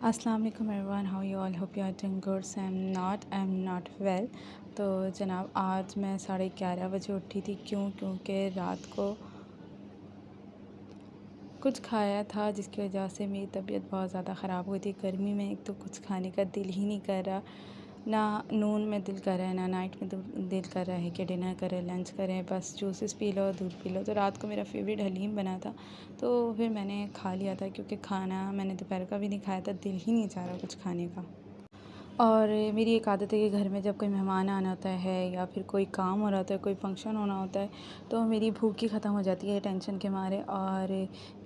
अस्सलाम वालेकुम everyone, how you all, hope you are doing good. I am not well. तो जनाब आज मैं 11:30 बजे उठी थी। क्योंकि रात को कुछ खाया था जिसकी वजह से मेरी तबीयत बहुत ज़्यादा ख़राब हुई थी। गर्मी में एक तो कुछ खाने का दिल ही नहीं कर रहा, ना नून में दिल कर रहा है, ना नाइट में दिल कर रहा है कि डिनर करें, लंच करें, बस जूसेस पी लो, दूध पी लो। तो रात को मेरा फेवरेट हलीम बना था, तो फिर मैंने खा लिया था। क्योंकि खाना मैंने दोपहर का भी नहीं खाया था, दिल ही नहीं चाह रहा कुछ खाने का। और मेरी एक आदत है कि घर में जब कोई मेहमान आना होता है या फिर कोई काम हो रहा होता है, कोई फ़ंक्शन होना होता है, तो मेरी भूख ही ख़त्म हो जाती है टेंशन के मारे। और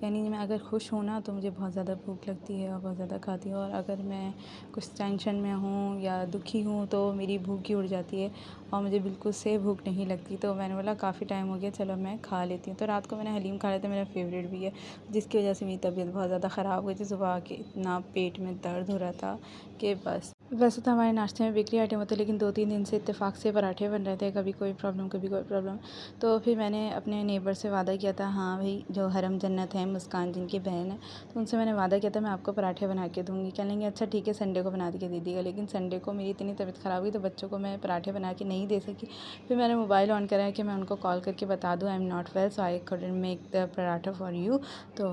यानी मैं अगर खुश हूँ ना तो मुझे बहुत ज़्यादा भूख लगती है और बहुत ज़्यादा खाती हूँ, और अगर मैं कुछ टेंशन में हूँ या दुखी हूँ तो मेरी भूख ही उड़ जाती है और मुझे बिल्कुल से भूख नहीं लगती। तो मैंने बोला काफ़ी टाइम हो गया, चलो मैं खा लेती हूँ। तो रात को मैंने हलीम खा लिया था, मेरा फेवरेट भी है, जिसकी वजह से मेरी तबीयत बहुत ज़्यादा ख़राब हुई थी। सुबह आके इतना पेट में दर्द हो रहा था कि बस। वैसे तो हमारे नाश्ते में बेकरी आइटम होते हैं, लेकिन 2-3 दिन से इत्तेफाक से पराठे बन रहे थे, कभी कोई प्रॉब्लम कभी कोई प्रॉब्लम। तो फिर मैंने अपने नेबर से वादा किया था, हाँ भाई जो हरम जन्नत है, मुस्कान जिनकी बहन है, तो उनसे मैंने वादा किया था मैं आपको पराठे बना के दूँगी। कह लेंगे अच्छा ठीक है, संडे को बना के दे दीजिएगा। लेकिन संडे को मेरी इतनी तबीयत ख़राब हुई तो बच्चों को मैं पराठे बना के नहीं दे सकी। फिर मैंने मोबाइल ऑन करा है कि मैं उनको कॉल करके बता दूँ आई am not well, so I couldn't make the paratha for you. तो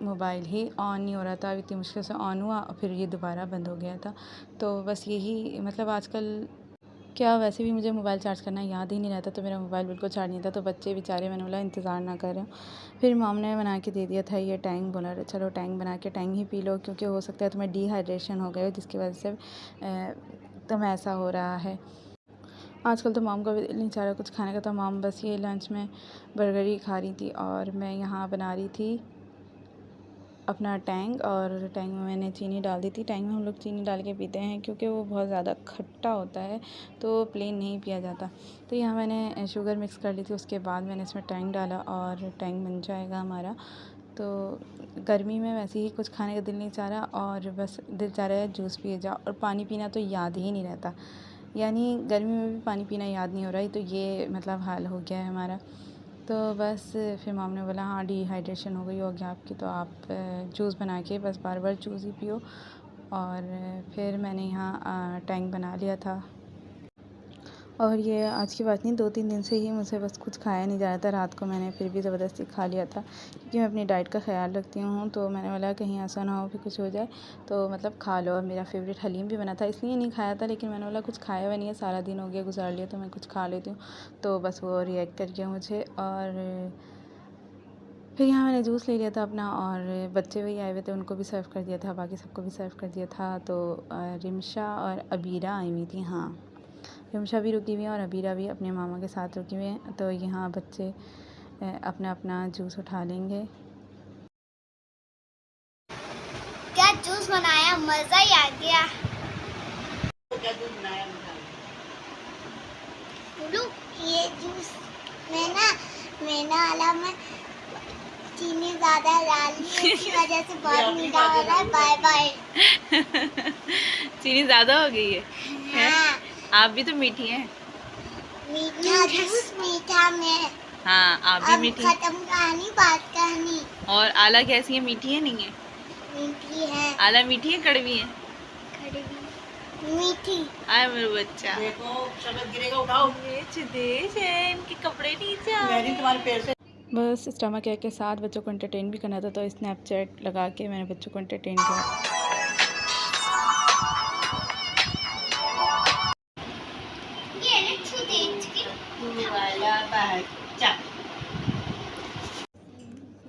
मोबाइल ही ऑन नहीं हो रहा था, इतनी मुश्किल से ऑन हुआ, फिर ये दोबारा बंद हो गया था। तो बस यही मतलब आजकल क्या, वैसे भी मुझे मोबाइल चार्ज करना याद ही नहीं रहता, तो मेरा मोबाइल बिल्कुल चार्ज नहीं था। तो बच्चे बेचारे, मैंने बोला इंतज़ार ना करें। फिर मॉम ने बना के दे दिया था ये टैंग, बोला चलो टैंग बना के टैंग ही पी लो, क्योंकि हो सकता है तुम्हें डिहाइड्रेशन हो गए हो, जिसकी वजह से तुम्हें ऐसा हो रहा है। आजकल तो मॉम का भी दिल नहीं चाह रहा कुछ खाने का, तो मॉम बस ये लंच में बर्गर ही खा रही थी और मैं यहाँ बना रही थी अपना टैंग। और टैंग में मैंने चीनी डाल दी थी। टैंग में हम लोग चीनी डाल के पीते हैं क्योंकि वो बहुत ज़्यादा खट्टा होता है, तो प्लेन नहीं पिया जाता। तो यहाँ मैंने शुगर मिक्स कर ली थी, उसके बाद मैंने इसमें टैंग डाला और टैंग बन जाएगा हमारा। तो गर्मी में वैसे ही कुछ खाने का दिल नहीं चाह रहा और बस दिल चाह रहा है जूस पिए जाओ, और पानी पीना तो याद ही नहीं रहता। यानी गर्मी में भी पानी पीना याद नहीं हो रहा है, तो ये मतलब हाल हो गया है हमारा। तो बस फिर मॉम ने बोला हाँ डिहाइड्रेशन हो गई होगी आपकी, तो आप जूस बना के बस बार बार जूस ही पियो। और फिर मैंने यहाँ टैंक बना लिया था। और ये आज की बात नहीं, 2-3 दिन से ही मुझसे बस कुछ खाया नहीं जा रहा था। रात को मैंने फिर भी ज़बरदस्ती खा लिया था, क्योंकि मैं अपनी डाइट का ख़्याल रखती हूँ। तो मैंने बोला कहीं ऐसा ना हो कि कुछ हो जाए, तो मतलब खा लो। और मेरा फेवरेट हलीम भी बना था, इसलिए नहीं खाया था, लेकिन मैंने बोला कुछ खाया हुआ नहीं है, सारा दिन हो गया गुजार लिया, तो मैं कुछ खा लेती हूँ। तो बस वो रिएक्ट कर गया मुझे। और फिर यहाँ मैंने जूस ले लिया था अपना, और बच्चे वही आए हुए थे, उनको भी सर्व कर दिया था, बाकी सबको भी सर्व कर दिया था। तो रिमशा और अबीरा आई हुई थी। हाँ, रिमशा भी रुकी हुई है और अबीरा भी अपने मामा के साथ रुकी हुई हैं। तो यहाँ बच्चे अपना अपना जूस उठा लेंगे। क्या जूस बनाया, मज़ा ही आ गया। बोलू ये जूस मैं ना आला में चीनी ज़्यादा डाल ली, इसकी वजह से बहुत मीठा हो रहा है। Bye bye. चीनी ज़्यादा हो गई है? हाँ, आप भी तो मीठी हैं। मीठा जूस मीठा में। हाँ, आप भी अब मीठी। खत्म कहानी, बात कहानी। और आला कैसी है, मीठी है नहीं है? मीठी है। आला मीठी है कड़वी है? कड़वी मीठी। आए मेरा बच्चा, देखो शरबत गिरेगा, उठाओ। ये देश है, इनके कपड़े नीचे आ रहे हैं। तुम्हारे पैर से बस स्टमक केयर के साथ बच्चों को एंटरटेन भी करना था, तो स्नैपचैट लगा के मैंने बच्चों को एंटरटेन किया।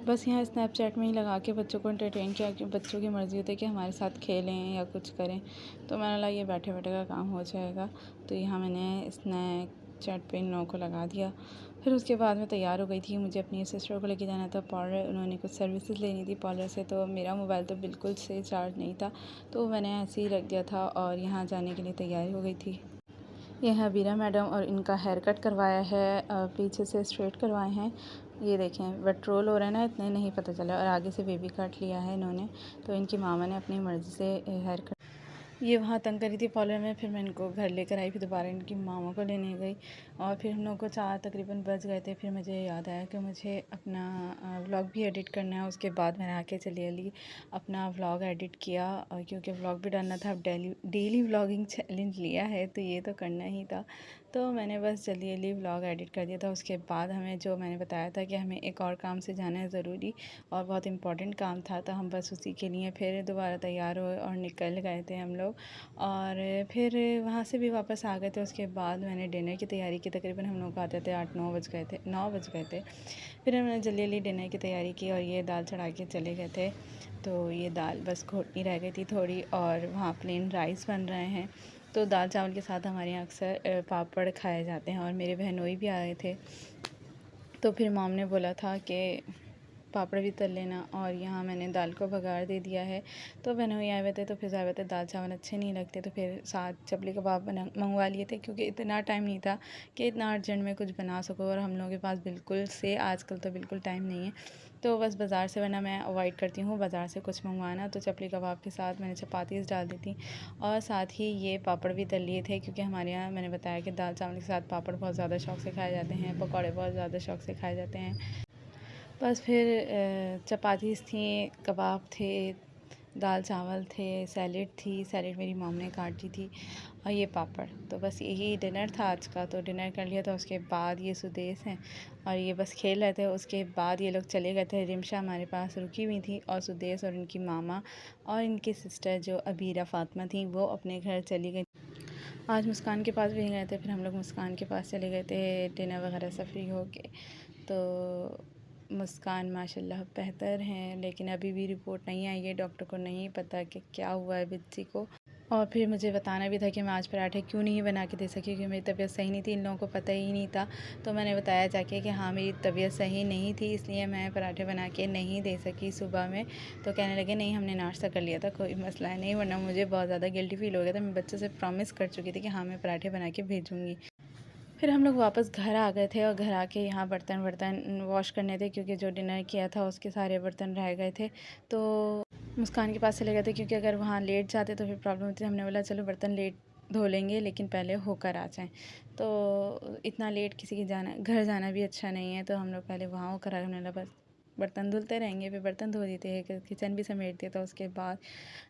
बस यहाँ स्नैपचैट में ही लगा के बच्चों को एंटरटेन किया, कि बच्चों की मर्ज़ी होती है कि हमारे साथ खेलें या कुछ करें। तो मैंने लगा ये बैठे बैठे का काम हो जाएगा, तो यहाँ मैंने स्नैपचैट पे इन लोगों को लगा दिया। फिर उसके बाद मैं तैयार हो गई थी, मुझे अपनी सिस्टर को लेके जाना था पार्लर, उन्होंने कुछ सर्विसेज लेनी थी पार्लर से। तो मेरा मोबाइल तो बिल्कुल से चार्ज नहीं था, तो मैंने ऐसे ही रख दिया था और यहाँ जाने के लिए तैयारी हो गई थी। ये है बीरा मैडम, और इनका हेयर कट करवाया है, पीछे से स्ट्रेट करवाए हैं। ये देखें बट रोल हो रहा है ना, इतने नहीं पता चला। और आगे से बेबी कट लिया है इन्होंने, तो इनकी मामा ने अपनी मर्ज़ी से हेयर कट। ये वहाँ तंग करी थी पार्लर में, फिर मैं इनको घर लेकर आई, फिर दोबारा इनकी मामा को लेने गई और फिर हम लोग को 4 तकरीबन बज गए थे। फिर मुझे याद आया कि मुझे अपना व्लॉग भी एडिट करना है। उसके बाद मैंने आके जल्दी अपना व्लॉग एडिट किया और क्योंकि व्लॉग भी डालना था। अब डेली व्लॉगिंग चैलेंज लिया है तो ये तो करना ही था, तो मैंने बस जल्दी व्लॉग एडिट कर दिया था। उसके बाद हमें जो मैंने बताया था कि हमें एक और काम से जाना है ज़रूरी और बहुत इम्पॉर्टेंट काम था, तो हम बस उसी के लिए फिर दोबारा तैयार हुए और निकल गए थे हम लोग और फिर वहाँ से भी वापस आ गए थे। उसके बाद मैंने डिनर की तैयारी की। तकरीबन हम लोग आते थे 8-9 बज गए थे, 9 बज गए थे। फिर हमने जल्दी डिनर की तैयारी की और ये दाल चढ़ा के चले गए थे। तो ये दाल बस घोटनी रह गई थी थोड़ी और वहाँ प्लेन राइस बन रहे हैं। तो दाल चावल के साथ हमारे यहाँ अक्सर पापड़ खाए जाते हैं और मेरे बहनोई भी आए थे, तो फिर मॉम ने बोला था कि पापड़ भी तल लेना और यहाँ मैंने दाल को बघार दे दिया है। तो बहनोई आए हुए थे तो फिर ज़्यादा हुए थे, दाल चावल अच्छे नहीं लगते, तो फिर साथ चपली कबाब मंगवा लिए थे क्योंकि इतना टाइम नहीं था कि इतना अर्जेंट में कुछ बना सको और हम लोगों के पास बिल्कुल से आजकल तो बिल्कुल टाइम नहीं है। तो बस बाज़ार से, वरना मैं अवॉइड करती हूँ बाज़ार से कुछ मंगवाना। तो चपली कबाब के साथ मैंने चपातीस डाल दी थी और साथ ही ये पापड़ भी तल लिए थे क्योंकि हमारे यहाँ मैंने बताया कि दाल चावल के साथ पापड़ बहुत ज़्यादा शौक़ से खाए जाते हैं, पकौड़े बहुत ज़्यादा शौक़ से खाए जाते हैं। बस फिर चपातीस थी, कबाब थे, दाल चावल थे, सैलेड थी, सैलेड मेरी मॉम ने काटी थी और ये पापड़। तो बस यही डिनर था आज का। तो डिनर कर लिया था। उसके बाद ये सुदेश हैं और ये बस खेल रहे थे। उसके बाद ये लोग चले गए थे। रिमशा हमारे पास रुकी हुई थी और सुदेश और इनकी मामा और इनकी सिस्टर जो अबीरा फ़ातिमा थी वो अपने घर चली गई। आज मुस्कान के पास भी गए थे, फिर हम लोग मुस्कान के पास चले गए थे डिनर वगैरह से फ्री होके। तो मुस्कान माशाल्लाह बेहतर हैं, लेकिन अभी भी रिपोर्ट नहीं आई है। डॉक्टर को नहीं पता कि क्या हुआ है बच्ची को। और फिर मुझे बताना भी था कि मैं आज पराठे क्यों नहीं बना के दे सकी क्योंकि मेरी तबीयत सही नहीं थी। इन लोगों को पता ही नहीं था, तो मैंने बताया जाके कि हाँ मेरी तबीयत सही नहीं थी इसलिए मैं पराठे बना के नहीं दे सकी सुबह में। तो कहने लगे नहीं हमने नाश्ता कर लिया था, कोई मसला नहीं, वरना मुझे बहुत ज़्यादा गिल्टी फ़ील हो गया था। मैं बच्चों से प्रॉमिस कर चुकी थी कि हाँ मैं पराठे बना के भेजूँगी। फिर हम लोग वापस घर आ गए थे और घर आके यहाँ बर्तन वॉश करने थे क्योंकि जो डिनर किया था उसके सारे बर्तन रह गए थे। तो मुस्कान के पास चले गए थे क्योंकि अगर वहाँ लेट जाते तो फिर प्रॉब्लम होती। हमने बोला चलो बर्तन लेट धो लेंगे लेकिन पहले होकर आ जाएं। तो इतना लेट किसी की घर जाना भी अच्छा नहीं है, तो हम लोग पहले वहाँ होकर आए। हमने बोला बस बर्तन धुलते रहेंगे, फिर बर्तन धो देते हैं, किचन भी समेट दिया था। उसके बाद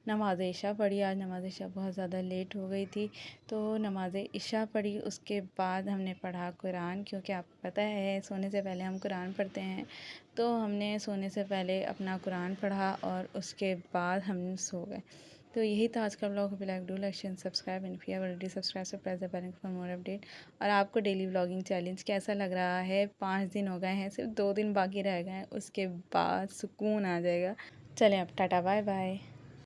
नमाज इशा पढ़ी। आज नमाज इशा बहुत ज़्यादा लेट हो गई थी, तो नमाज इशा पढ़ी। उसके बाद हमने पढ़ा कुरान, क्योंकि आपको पता है सोने से पहले हम कुरान पढ़ते हैं। तो हमने सोने से पहले अपना कुरान पढ़ा और उसके बाद हम सो गए। तो यही था आज का blog. Like do like share subscribe and if you have already subscribe so press the bell icon for more update. और आपको डेली व्लॉगिंग चैलेंज कैसा लग रहा है? 5 दिन हो गए हैं, सिर्फ 2 दिन बाकी रह गए हैं, उसके बाद सुकून आ जाएगा। चलें अब टाटा बाय बाय।